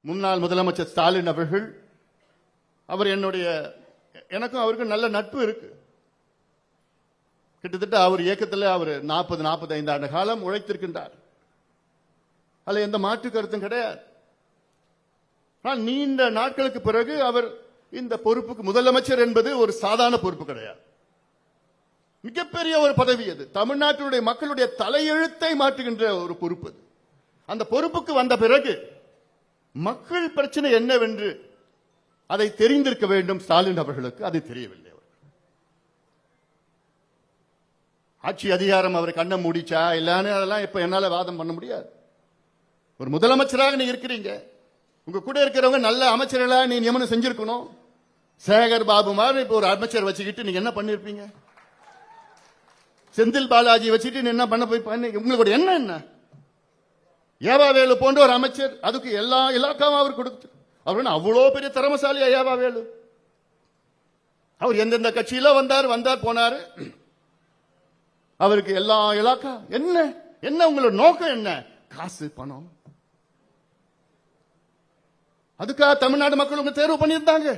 முன்னாள் முதலமைச்சர் ஸ்டாலின் அவர்கள், அவர் எனக்கும் அவருக்கும் நல்ல நட்பு இருக்கு. கிட்டத்தட்ட அவர் இயக்கத்தில் அவர் 40-45 ஆண்டு காலம் உழைத்திருக்கின்றார். அதுல எந்த மாற்று கருத்தும் கிடையாது. ஆனால் நீண்ட நாட்களுக்கு பிறகு அவர் இந்த பொறுப்புக்கு, முதலமைச்சர் என்பது ஒரு சாதாரண பொறுப்பு கிடையாது, மிகப்பெரிய ஒரு பதவி. அது தமிழ்நாட்டினுடைய மக்களுடைய தலையெழுத்தை மாற்றுகின்ற ஒரு பொறுப்பு. அந்த பொறுப்புக்கு வந்த பிறகு மக்கள் பிரச்சனை என்னவென்று அதை தெரிந்திருக்க வேண்டும். ஸ்டாலின் அவர்களுக்கு அது தெரியவில்லை. ஆட்சி அதிகாரம் அவர் கண்ணை மூடிச்சா இல்லன்னு அதெல்லாம் இப்ப என்னால வாதம் பண்ண முடியாது. ஒரு முதலமைச்சராக நீ இருக்கிறீங்க, உங்க கூட இருக்கிறவங்க நல்ல அமைச்சர்களா நீ நியமனம் செஞ்சிருக்கணும். சேகர் பாபு மாதிரி இப்ப ஒரு அமைச்சர் வச்சுக்கிட்டு நீங்க என்ன பண்ணிருப்பீங்க? செந்தில் பாலாஜி வச்சுட்டு நீ என்ன பண்ண போய் பண்ணி, உங்களுக்கு என்ன ஏவாவேலு போன்ற ஒரு அமைச்சர், அதுக்கு எல்லா இலாக்காவும் அவர் கொடுத்து, அவர் அவ்வளோ பெரிய திறமசாலியா ஏவாவேலு? அவர் எந்தெந்த கட்சியில வந்தார் போனாரு. அவருக்கு எல்லா இலாக்கா என்ன உங்களோட நோக்கம் என்ன? காசு, பணம். அதுக்காக தமிழ்நாடு மக்கள் உங்க தேர்வு பண்ணியிருந்தாங்க.